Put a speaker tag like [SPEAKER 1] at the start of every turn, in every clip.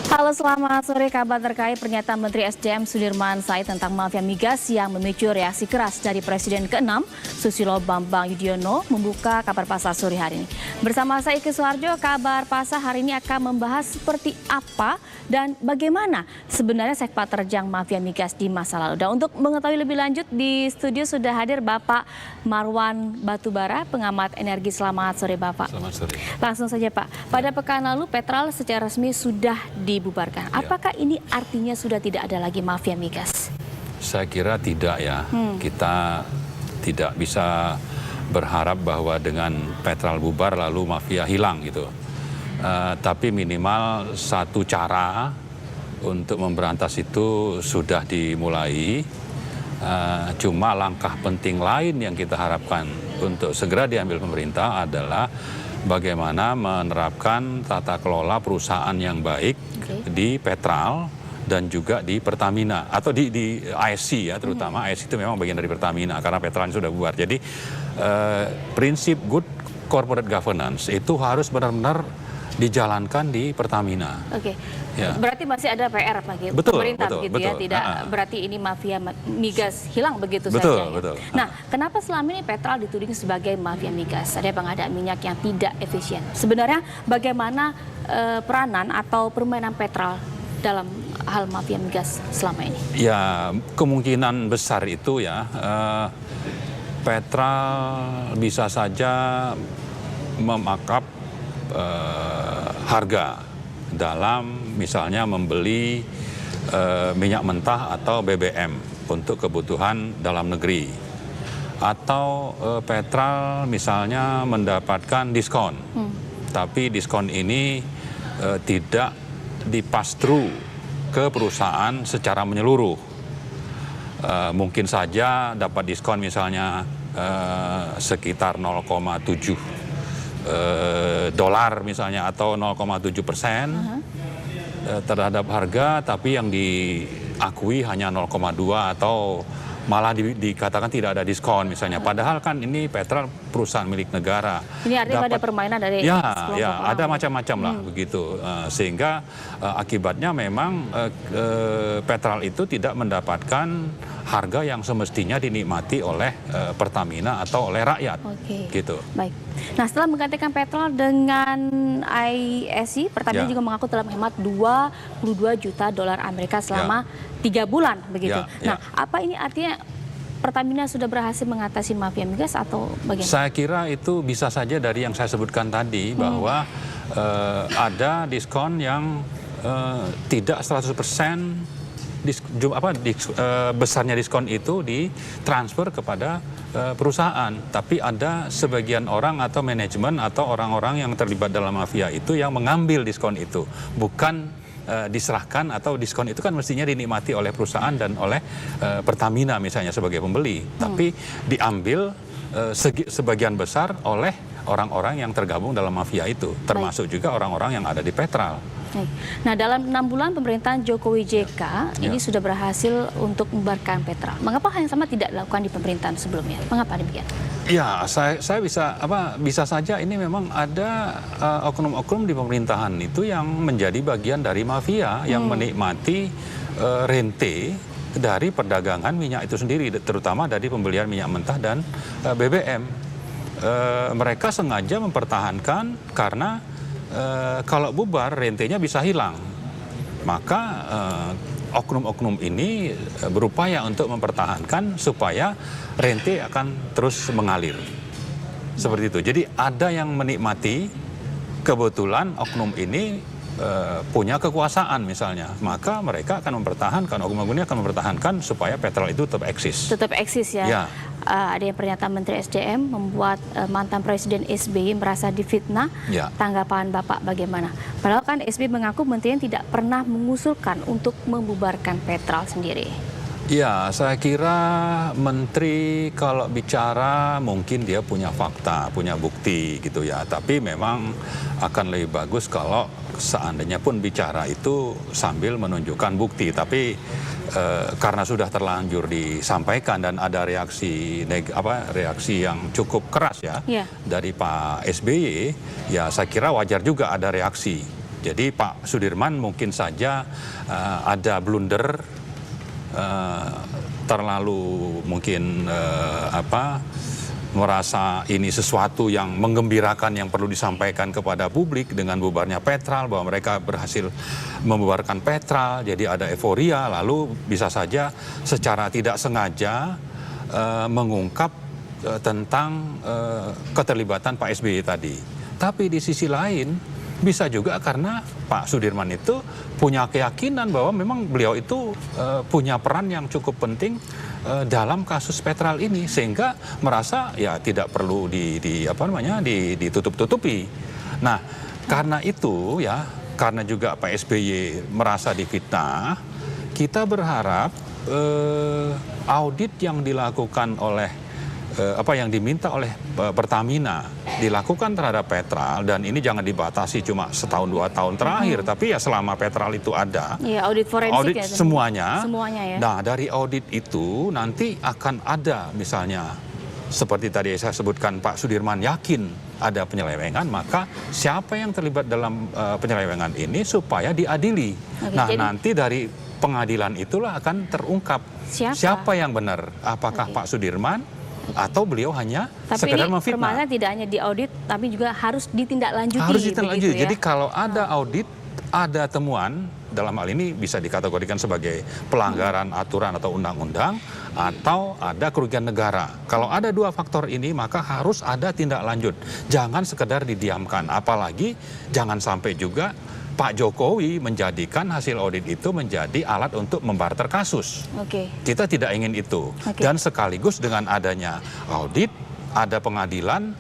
[SPEAKER 1] Halo, selamat sore. Kabar terkait pernyataan Menteri SDM Sudirman Said tentang mafia migas yang memicu reaksi keras dari Presiden ke-6 Susilo Bambang Yudhoyono membuka kabar pasar sore hari ini. Bersama saya Iki Suharjo, kabar pasar hari ini akan membahas seperti apa dan bagaimana sebenarnya sepak terjang mafia migas di masa lalu. Dan untuk mengetahui lebih lanjut di studio sudah hadir Bapak Marwan Batubara, pengamat energi. Selamat sore Bapak.
[SPEAKER 2] Selamat sore.
[SPEAKER 1] Langsung saja Pak, pada pekan lalu Petral secara resmi sudah dibubarkan. Apakah ini artinya sudah tidak ada lagi mafia migas?
[SPEAKER 2] Saya kira tidak ya. Kita tidak bisa berharap bahwa dengan Petral bubar lalu mafia hilang gitu. Tapi minimal satu cara untuk memberantas itu sudah dimulai. Cuma langkah penting lain yang kita harapkan untuk segera diambil pemerintah adalah bagaimana menerapkan tata kelola perusahaan yang baik di Petral dan juga di Pertamina atau di ASC ya, terutama ASC itu memang bagian dari Pertamina karena Petral sudah bubar. Jadi prinsip good corporate governance itu harus benar-benar dijalankan di Pertamina.
[SPEAKER 1] Oke,
[SPEAKER 2] Ya.
[SPEAKER 1] berarti masih ada PR bagi
[SPEAKER 2] Betul,
[SPEAKER 1] pemerintah
[SPEAKER 2] betul,
[SPEAKER 1] begitu ya,
[SPEAKER 2] betul.
[SPEAKER 1] tidak berarti ini mafia migas hilang begitu
[SPEAKER 2] Betul,
[SPEAKER 1] saja. Ya?
[SPEAKER 2] betul.
[SPEAKER 1] Nah, kenapa selama ini Petral dituding sebagai mafia migas? Ada pengadaan minyak yang tidak efisien. Sebenarnya bagaimana peranan atau permainan Petral dalam hal mafia migas selama ini?
[SPEAKER 2] Ya, kemungkinan besar itu ya, Petral bisa saja memakap harga dalam misalnya membeli minyak mentah atau BBM untuk kebutuhan dalam negeri. Atau Petral misalnya mendapatkan diskon, tapi diskon ini tidak dipastru ke perusahaan secara menyeluruh. Mungkin saja dapat diskon misalnya sekitar 0,7 dolar misalnya atau 0,7% terhadap harga, tapi yang diakui hanya 0,2 atau malah dikatakan tidak ada diskon misalnya. Padahal kan ini Petral perusahaan milik negara.
[SPEAKER 1] Ini artinya ada permainan dari
[SPEAKER 2] Ya, ada macam-macam lah begitu. Sehingga akibatnya memang Petral itu tidak mendapatkan harga yang semestinya dinikmati oleh Pertamina atau oleh rakyat. Gitu.
[SPEAKER 1] Baik. Nah, setelah menggantikan Petral dengan ISC, Pertamina juga mengaku telah menghemat 22 juta dolar Amerika selama 3 bulan begitu. Nah, apa ini artinya Pertamina sudah berhasil mengatasi mafia migas atau bagaimana?
[SPEAKER 2] Saya kira itu bisa saja dari yang saya sebutkan tadi bahwa ada diskon yang tidak 100% besarnya diskon itu ditransfer kepada perusahaan, tapi ada sebagian orang atau manajemen atau orang-orang yang terlibat dalam mafia itu yang mengambil diskon itu, bukan diserahkan, atau diskon itu kan mestinya dinikmati oleh perusahaan dan oleh Pertamina misalnya sebagai pembeli, tapi diambil sebagian besar oleh orang-orang yang tergabung dalam mafia itu, termasuk juga orang-orang yang ada di Petral.
[SPEAKER 1] Nah, dalam 6 bulan pemerintahan Jokowi JK ini sudah berhasil untuk membubarkan Petral. Mengapa hal yang sama tidak dilakukan di pemerintahan sebelumnya? Mengapa demikian?
[SPEAKER 2] Ya, saya bisa saja ini memang ada oknum-oknum di pemerintahan itu yang menjadi bagian dari mafia yang menikmati rente dari perdagangan minyak itu sendiri, terutama dari pembelian minyak mentah dan BBM. Mereka sengaja mempertahankan karena kalau bubar rentenya bisa hilang, maka oknum-oknum ini berupaya untuk mempertahankan supaya rente akan terus mengalir seperti itu. Jadi ada yang menikmati, kebetulan oknum ini punya kekuasaan misalnya, maka mereka akan mempertahankan, oknum-oknum ini akan mempertahankan supaya Petral itu tetap eksis.
[SPEAKER 1] Tetap eksis ya. Ada yang pernyataan Menteri SDM membuat mantan Presiden SBY merasa difitnah. Tanggapan Bapak bagaimana? Padahal kan SBY mengaku menterinya tidak pernah mengusulkan untuk membubarkan Petral sendiri.
[SPEAKER 2] Ya, saya kira menteri kalau bicara mungkin dia punya fakta, punya bukti gitu ya. Tapi memang akan lebih bagus kalau seandainya pun bicara itu sambil menunjukkan bukti. Tapi karena sudah terlanjur disampaikan dan ada reaksi yang cukup keras ya dari Pak SBY, ya saya kira wajar juga ada reaksi. Jadi Pak Sudirman mungkin saja ada blunder, terlalu mungkin merasa ini sesuatu yang menggembirakan yang perlu disampaikan kepada publik dengan bubarnya Petral, bahwa mereka berhasil membubarkan Petral, jadi ada euforia, lalu bisa saja secara tidak sengaja mengungkap tentang keterlibatan Pak SBY tadi. Tapi di sisi lain bisa juga karena Pak Sudirman itu punya keyakinan bahwa memang beliau itu punya peran yang cukup penting dalam kasus Petral ini, sehingga merasa ya tidak perlu ditutup-tutupi. Nah, karena itu ya, karena juga Pak SBY merasa difitnah, kita berharap audit yang dilakukan oleh yang diminta oleh Pertamina dilakukan terhadap Petral, dan ini jangan dibatasi cuma setahun 2 tahun terakhir, tapi ya selama Petral itu ada.
[SPEAKER 1] Iya, audit forensik
[SPEAKER 2] audit
[SPEAKER 1] ya.
[SPEAKER 2] Semuanya
[SPEAKER 1] ya.
[SPEAKER 2] Nah, dari audit itu nanti akan ada misalnya seperti tadi saya sebutkan, Pak Sudirman yakin ada penyelewengan, maka siapa yang terlibat dalam penyelewengan ini supaya diadili. Oke, nah, nanti dari pengadilan itulah akan terungkap siapa yang benar, apakah Pak Sudirman atau beliau hanya sekedar memfitnah.
[SPEAKER 1] Tapi ini tidak hanya diaudit, tapi juga harus ditindaklanjuti.
[SPEAKER 2] Harus ditindaklanjuti.
[SPEAKER 1] Ya?
[SPEAKER 2] Jadi kalau ada audit, ada temuan, dalam hal ini bisa dikategorikan sebagai pelanggaran aturan atau undang-undang, atau ada kerugian negara. Kalau ada 2 faktor ini, maka harus ada tindak lanjut. Jangan sekedar didiamkan. Apalagi jangan sampai juga Pak Jokowi menjadikan hasil audit itu menjadi alat untuk membarter kasus. Kita tidak ingin itu. Dan sekaligus dengan adanya audit, ada pengadilan,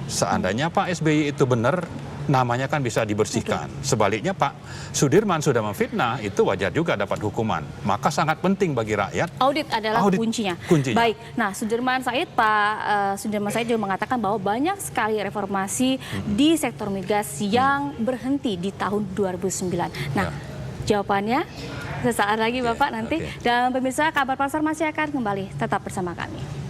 [SPEAKER 2] seandainya Pak SBY itu benar, namanya kan bisa dibersihkan. Sebaliknya Pak Sudirman sudah memfitnah, itu wajar juga dapat hukuman. Maka sangat penting bagi rakyat.
[SPEAKER 1] Audit adalah kuncinya. Baik, nah Sudirman Said, Pak Sudirman Said juga mengatakan bahwa banyak sekali reformasi di sektor migas yang berhenti di tahun 2009. Nah, jawabannya sesaat lagi Bapak nanti. Dan pemirsa, Kabar Pasar masih akan kembali. Tetap bersama kami.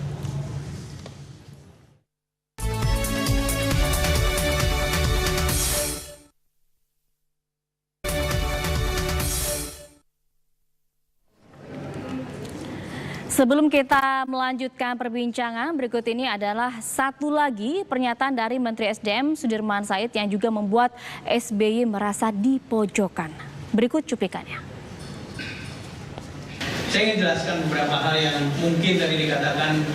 [SPEAKER 1] Sebelum kita melanjutkan perbincangan, berikut ini adalah satu lagi pernyataan dari Menteri SDM Sudirman Said yang juga membuat SBY merasa dipojokkan. Berikut cuplikannya.
[SPEAKER 3] Saya ingin jelaskan beberapa hal yang mungkin tadi dikatakan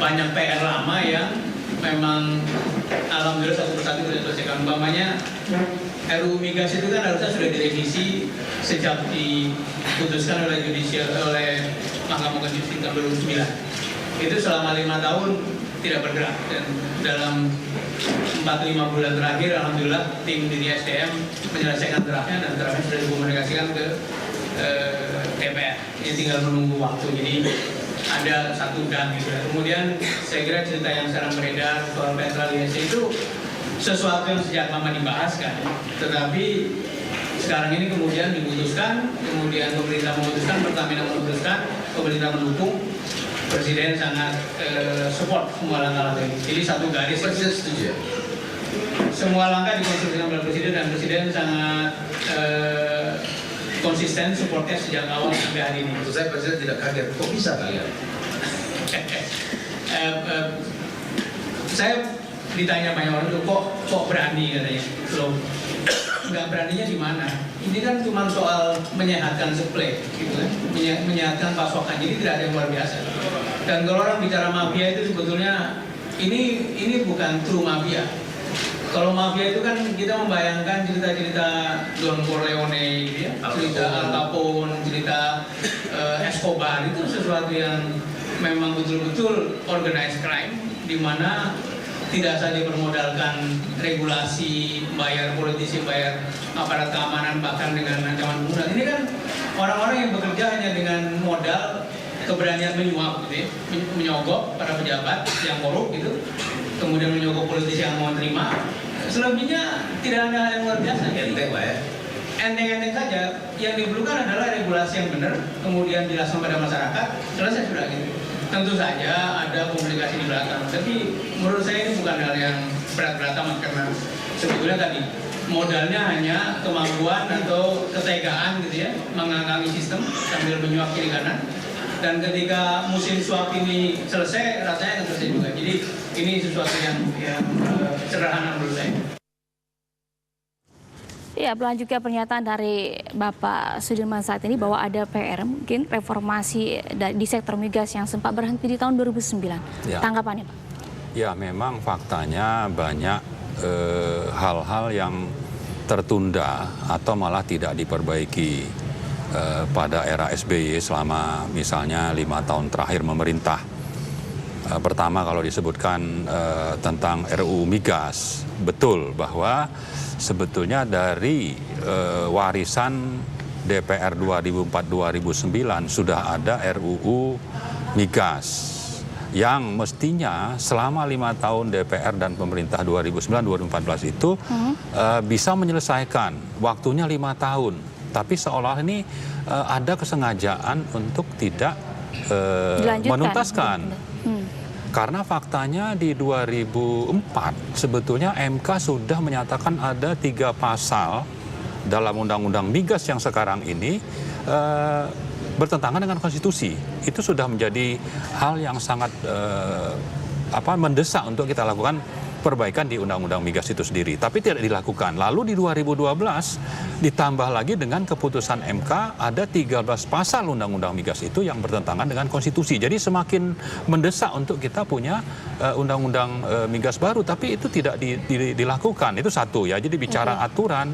[SPEAKER 3] banyak PR lama yang memang alhamdulillah satu persatu sudah diselesaikan. Umpamanya RUU Migas itu kan harusnya sudah direvisi sejak diputuskan oleh Mahkamah Konstitusi tahun 2009. Itu selama 5 tahun tidak bergerak, dan dalam 4-5 bulan terakhir alhamdulillah tim di SDM menyelesaikan draftnya, dan draftnya sudah dikomunikasikan ke DPR. Ini tinggal menunggu waktu, jadi ada satu dan gitu. Kemudian saya kira cerita yang sekarang beredar soal Petral itu sesuatu yang sejak lama dibahas kan, tetapi sekarang ini kemudian diputuskan, kemudian pemerintah memutuskan, Pertamina memutuskan, pemerintah mendukung, Presiden sangat support semua langkah-langkah ini. Jadi satu garis. Presiden setuju ya? Semua langkah dikonstruksikan oleh Presiden, dan Presiden sangat konsisten supportnya sejak awal sampai hari ini.
[SPEAKER 4] Maksud saya Presiden tidak kaget, kok bisa kalian?
[SPEAKER 3] Saya ditanya banyak orang tuh, kok berani katanya. Loh, nggak beraninya di mana? Ini kan cuma soal menyehatkan supply, gitu kan? Menyehatkan pasokan, jadi tidak ada yang luar biasa. Dan kalau orang bicara mafia itu sebetulnya ini bukan true mafia. Kalau mafia itu kan kita membayangkan cerita-cerita Don Corleone, gitu ya, cerita Al Capone, cerita Escobar, itu sesuatu yang memang betul-betul organized crime, di mana tidak saja bermodalkan regulasi, bayar politisi, bayar aparat keamanan, bahkan dengan ancaman pembunuhan. Ini kan orang-orang yang bekerja hanya dengan modal keberanian menyuap, gitu ya, menyogok para pejabat yang korup gitu, kemudian menyogok politisi yang mau terima. Selebihnya tidak ada yang luar biasa.
[SPEAKER 4] Enteng lah ya.
[SPEAKER 3] Enteng-enteng saja. Yang diperlukan adalah regulasi yang benar, kemudian jelaskan pada masyarakat, selesai sudah gitu. Tentu saja ada komunikasi di belakang, tapi menurut saya ini bukan hal yang berat-berat amat, karena sebetulnya tadi modalnya hanya kemampuan atau ketegaan gitu ya, mengangkangi sistem sambil menyuap kiri kanan. Dan ketika musim suap ini selesai, rasanya akan selesai juga. Jadi ini sesuatu yang sederhana menurut saya.
[SPEAKER 1] Ya, melanjutkan pernyataan dari Bapak Sudirman Said ini bahwa ada PR mungkin reformasi di sektor migas yang sempat berhenti di tahun 2009.
[SPEAKER 2] Ya.
[SPEAKER 1] Tanggapannya, Pak?
[SPEAKER 2] Ya, memang faktanya banyak hal-hal yang tertunda atau malah tidak diperbaiki pada era SBY selama misalnya 5 tahun terakhir memerintah. Pertama, kalau disebutkan tentang RUU Migas, betul bahwa sebetulnya dari warisan DPR 2004-2009 sudah ada RUU Migas yang mestinya selama 5 tahun DPR dan pemerintah 2009-2014 itu bisa menyelesaikan, waktunya 5 tahun. Tapi seolah ini ada kesengajaan untuk tidak menuntaskan. Karena faktanya di 2004 sebetulnya MK sudah menyatakan ada 3 pasal dalam Undang-Undang Migas yang sekarang ini bertentangan dengan konstitusi. Itu sudah menjadi hal yang sangat mendesak untuk kita lakukan perbaikan di Undang-Undang Migas itu sendiri. Tapi tidak dilakukan. Lalu di 2012 ditambah lagi dengan keputusan MK ada 13 pasal Undang-Undang Migas itu yang bertentangan dengan konstitusi. Jadi semakin mendesak untuk kita punya Undang-Undang Migas baru. Tapi itu tidak dilakukan. Itu satu ya. Jadi bicara aturan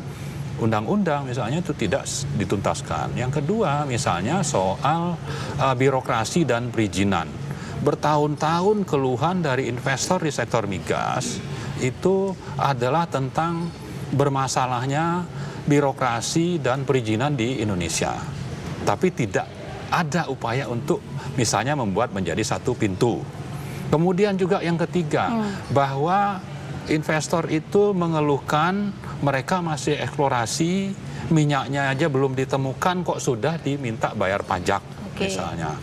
[SPEAKER 2] undang-undang misalnya itu tidak dituntaskan. Yang kedua misalnya soal birokrasi dan perizinan. Bertahun-tahun keluhan dari investor di sektor migas itu adalah tentang bermasalahnya birokrasi dan perizinan di Indonesia. Tapi tidak ada upaya untuk misalnya membuat menjadi satu pintu. Kemudian juga yang ketiga, bahwa investor itu mengeluhkan mereka masih eksplorasi, minyaknya aja belum ditemukan kok sudah diminta bayar pajak misalnya.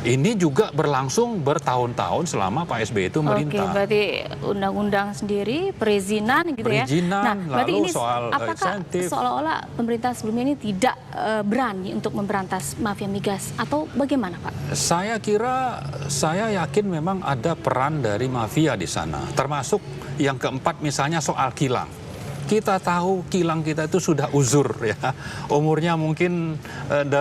[SPEAKER 2] Ini juga berlangsung bertahun-tahun selama Pak SBY itu merintah.
[SPEAKER 1] Oke, berarti undang-undang sendiri, perizinan gitu ya.
[SPEAKER 2] Perizinan,
[SPEAKER 1] Nah, berarti
[SPEAKER 2] lalu
[SPEAKER 1] ini
[SPEAKER 2] soal
[SPEAKER 1] apakah
[SPEAKER 2] insentif.
[SPEAKER 1] Seolah-olah pemerintah sebelumnya ini tidak berani untuk memberantas mafia migas atau bagaimana, Pak?
[SPEAKER 2] Saya yakin memang ada peran dari mafia di sana. Termasuk yang keempat misalnya soal kilang. Kita tahu kilang kita itu sudah uzur ya. Umurnya mungkin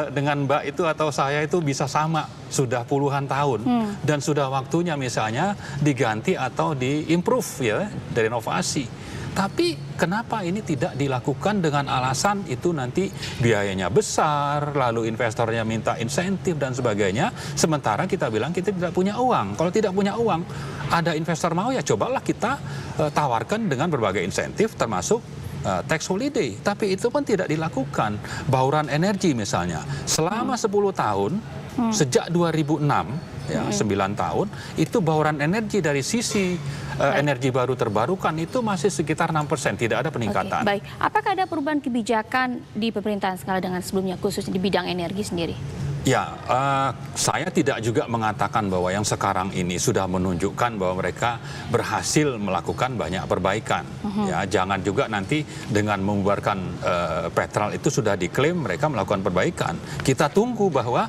[SPEAKER 2] dengan Mbak itu atau saya itu bisa sama, sudah puluhan tahun. Dan sudah waktunya misalnya diganti atau diimprove ya, direnovasi. Tapi kenapa ini tidak dilakukan dengan alasan itu nanti biayanya besar, lalu investornya minta insentif dan sebagainya. Sementara kita bilang kita tidak punya uang. Kalau tidak punya uang, ada investor mau ya cobalah kita tawarkan dengan berbagai insentif termasuk tax holiday. Tapi itu pun tidak dilakukan. Bauran energi misalnya, selama 10 tahun, sejak 2006, ya, 9 tahun, itu bauran energi dari sisi energi baru terbarukan itu masih sekitar 6%, tidak ada peningkatan.
[SPEAKER 1] Baik, apakah ada perubahan kebijakan di pemerintahan skala dengan sebelumnya, khususnya di bidang energi sendiri?
[SPEAKER 2] Ya, saya tidak juga mengatakan bahwa yang sekarang ini sudah menunjukkan bahwa mereka berhasil melakukan banyak perbaikan. Ya, jangan juga nanti dengan membubarkan Petral itu sudah diklaim mereka melakukan perbaikan. Kita tunggu bahwa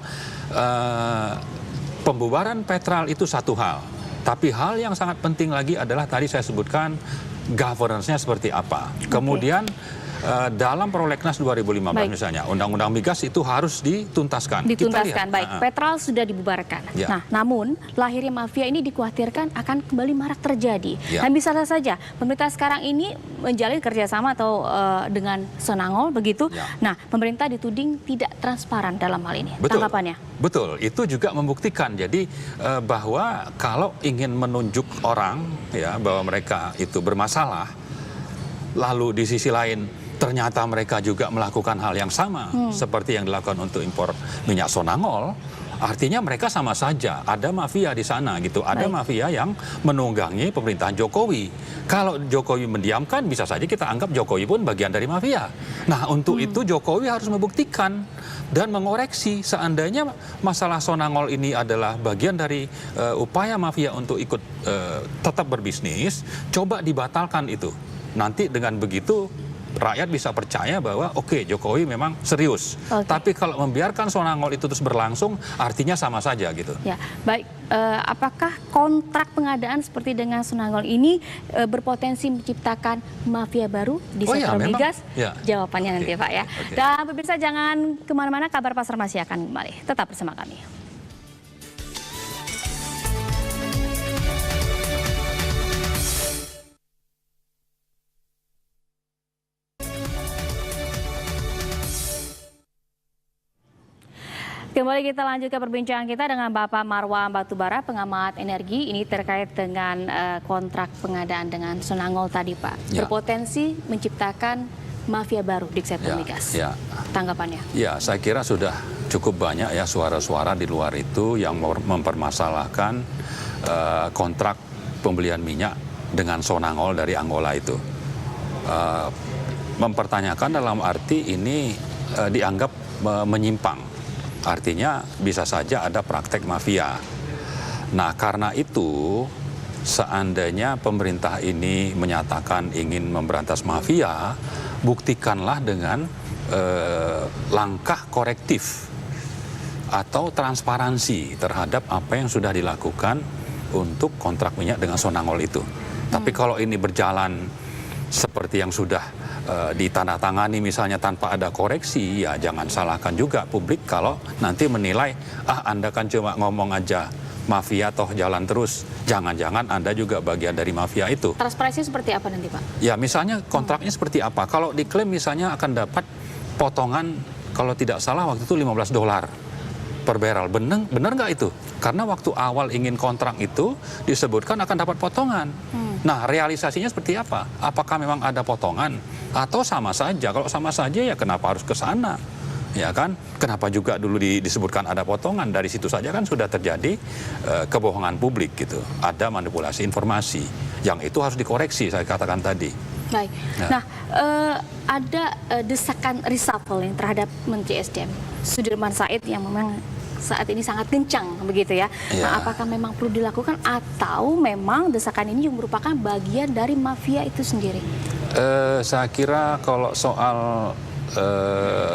[SPEAKER 2] pembubaran Petral itu satu hal. Tapi hal yang sangat penting lagi adalah tadi saya sebutkan governance-nya seperti apa. Kemudian dalam Prolegnas 2015 misalnya, Undang-Undang Migas itu harus dituntaskan.
[SPEAKER 1] Dituntaskan, baik. Petral sudah dibubarkan.
[SPEAKER 2] Ya.
[SPEAKER 1] Nah, namun lahirnya mafia ini dikhawatirkan akan kembali marak terjadi.
[SPEAKER 2] Ya.
[SPEAKER 1] Dan bisa saja pemerintah sekarang ini menjalin kerjasama atau dengan Sonangol begitu.
[SPEAKER 2] Ya.
[SPEAKER 1] Nah, pemerintah dituding tidak transparan dalam hal ini.
[SPEAKER 2] Betul.
[SPEAKER 1] Tanggapannya?
[SPEAKER 2] Betul, itu juga membuktikan. Jadi bahwa kalau ingin menunjuk orang ya bahwa mereka itu bermasalah, lalu di sisi lain ternyata mereka juga melakukan hal yang sama seperti yang dilakukan untuk impor minyak Sonangol, artinya mereka sama saja, ada mafia di sana gitu, ada mafia yang menunggangi pemerintahan Jokowi. Kalau Jokowi mendiamkan, bisa saja kita anggap Jokowi pun bagian dari mafia. Nah, untuk itu Jokowi harus membuktikan dan mengoreksi seandainya masalah Sonangol ini adalah bagian dari upaya mafia untuk ikut tetap berbisnis, coba dibatalkan itu. Nanti dengan begitu rakyat bisa percaya bahwa oke, Jokowi memang serius. Tapi kalau membiarkan Sonangol itu terus berlangsung, artinya sama saja gitu.
[SPEAKER 1] Ya, baik. Apakah kontrak pengadaan seperti dengan Sonangol ini berpotensi menciptakan mafia baru di sektor migas?
[SPEAKER 2] Ya.
[SPEAKER 1] Jawabannya nanti Pak ya. Dan pemirsa jangan kemana-mana, Kabar Pasar masih akan kembali. Tetap bersama kami. Kembali kita lanjut ke perbincangan kita dengan Bapak Marwan Batubara, pengamat energi. Ini terkait dengan kontrak pengadaan dengan Sonangol tadi, Pak.
[SPEAKER 2] Ya.
[SPEAKER 1] Berpotensi menciptakan mafia baru di sektor migas.
[SPEAKER 2] Ya.
[SPEAKER 1] Tanggapannya?
[SPEAKER 2] Ya, saya kira sudah cukup banyak ya suara-suara di luar itu yang mempermasalahkan kontrak pembelian minyak dengan Sonangol dari Angola itu. Mempertanyakan dalam arti ini dianggap menyimpang. Artinya bisa saja ada praktek mafia. Nah, karena itu seandainya pemerintah ini menyatakan ingin memberantas mafia, buktikanlah dengan langkah korektif atau transparansi terhadap apa yang sudah dilakukan untuk kontrak minyak dengan Sonangol itu. Tapi kalau ini berjalan seperti yang sudah ditandatangani misalnya tanpa ada koreksi, ya jangan salahkan juga publik kalau nanti menilai, Anda kan cuma ngomong aja mafia toh jalan terus. Jangan-jangan Anda juga bagian dari mafia itu.
[SPEAKER 1] Transparansi seperti apa nanti Pak?
[SPEAKER 2] Ya misalnya kontraknya seperti apa. Kalau diklaim misalnya akan dapat potongan, kalau tidak salah waktu itu $15 per barrel. Benar nggak itu? Karena waktu awal ingin kontrak itu disebutkan akan dapat potongan. Nah, realisasinya seperti apa? Apakah memang ada potongan? Atau sama saja? Kalau sama saja ya kenapa harus ke sana? Ya kan? Kenapa juga dulu disebutkan ada potongan? Dari situ saja kan sudah terjadi kebohongan publik gitu. Ada manipulasi informasi. Yang itu harus dikoreksi, saya katakan tadi.
[SPEAKER 1] Baik. Nah, ada desakan reshuffle yang terhadap Menteri SDM Sudirman Said yang memang saat ini sangat kencang begitu ya. Nah, apakah memang perlu dilakukan atau memang desakan ini juga merupakan bagian dari mafia itu sendiri?
[SPEAKER 2] Saya kira kalau soal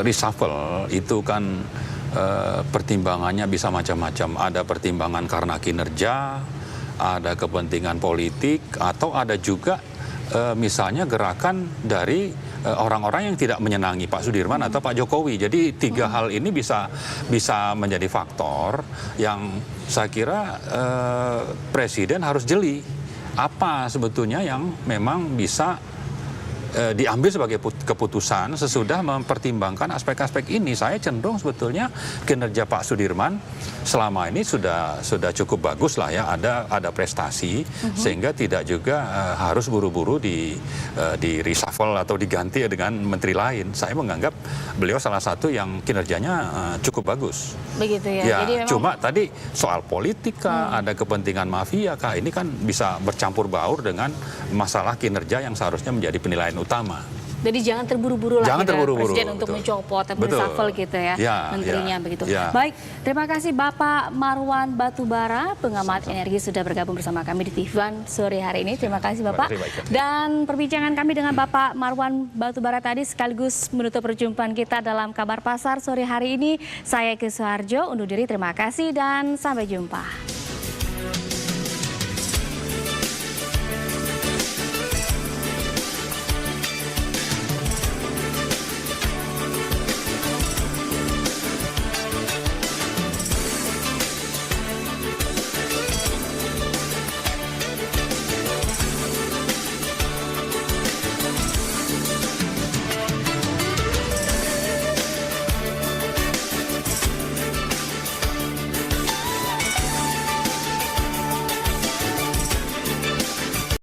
[SPEAKER 2] reshuffle itu kan pertimbangannya bisa macam-macam. Ada pertimbangan karena kinerja, ada kepentingan politik, atau ada juga misalnya gerakan dari orang-orang yang tidak menyenangi Pak Sudirman atau Pak Jokowi. Jadi tiga hal ini bisa menjadi faktor yang saya kira Presiden harus jeli. Apa sebetulnya yang memang bisa diambil sebagai keputusan sesudah mempertimbangkan aspek-aspek ini. Saya cenderung sebetulnya kinerja Pak Sudirman selama ini sudah cukup bagus lah ya, ada prestasi sehingga tidak juga harus buru-buru di reshuffle atau diganti dengan menteri lain. Saya menganggap beliau salah satu yang kinerjanya cukup bagus.
[SPEAKER 1] Begitu ya.
[SPEAKER 2] Ya,
[SPEAKER 1] jadi memang...
[SPEAKER 2] cuma tadi soal politika, ada kepentingan mafia kah, ini kan bisa bercampur baur dengan masalah kinerja yang seharusnya menjadi penilaian utama.
[SPEAKER 1] Jadi jangan terburu-buru lah Presiden untuk mencopot atau reshuffle gitu ya, menterinya begitu. Baik, terima kasih Bapak Marwan Batubara, pengamat energi sudah bergabung bersama kami di TV1 sore hari ini. Terima kasih Bapak. Dan perbincangan kami dengan Bapak Marwan Batubara tadi sekaligus menutup perjumpaan kita dalam Kabar Pasar sore hari ini. Saya Eki Suharjo undur diri, terima kasih dan sampai jumpa.